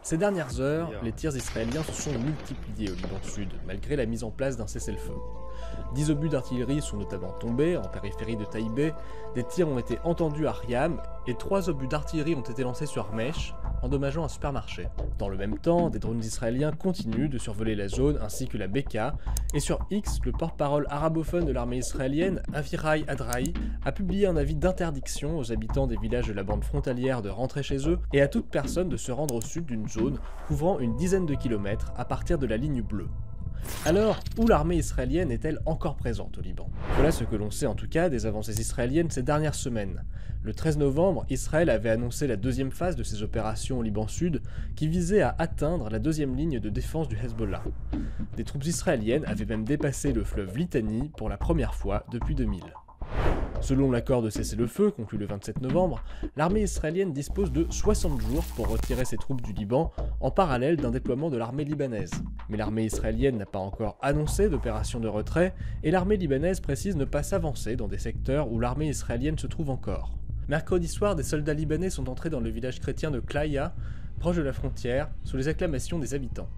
Ces dernières heures, les tirs israéliens se sont multipliés au Liban Sud, malgré la mise en place d'un cessez-le-feu. 10 obus d'artillerie sont notamment tombés en périphérie de Taïbé, des tirs ont été entendus à Riam, et 3 obus d'artillerie ont été lancés sur Mesh, endommageant un supermarché. Dans le même temps, des drones israéliens continuent de survoler la zone ainsi que la Beka, et sur X, le porte-parole arabophone de l'armée israélienne, Avirai Adrahi, a publié un avis d'interdiction aux habitants des villages de la bande frontalière de rentrer chez eux et à toute personne de se rendre au sud d'une zone couvrant une dizaine de kilomètres à partir de la ligne bleue. Alors, où l'armée israélienne est-elle encore présente au Liban? Voilà ce que l'on sait en tout cas des avancées israéliennes ces dernières semaines. Le 13 novembre, Israël avait annoncé la deuxième phase de ses opérations au Liban Sud qui visait à atteindre la deuxième ligne de défense du Hezbollah. Des troupes israéliennes avaient même dépassé le fleuve Litani pour la première fois depuis 2000. Selon l'accord de cessez-le-feu conclu le 27 novembre, l'armée israélienne dispose de 60 jours pour retirer ses troupes du Liban en parallèle d'un déploiement de l'armée libanaise. Mais l'armée israélienne n'a pas encore annoncé d'opération de retrait et l'armée libanaise précise ne pas s'avancer dans des secteurs où l'armée israélienne se trouve encore. Mercredi soir, des soldats libanais sont entrés dans le village chrétien de Klaya, proche de la frontière, sous les acclamations des habitants.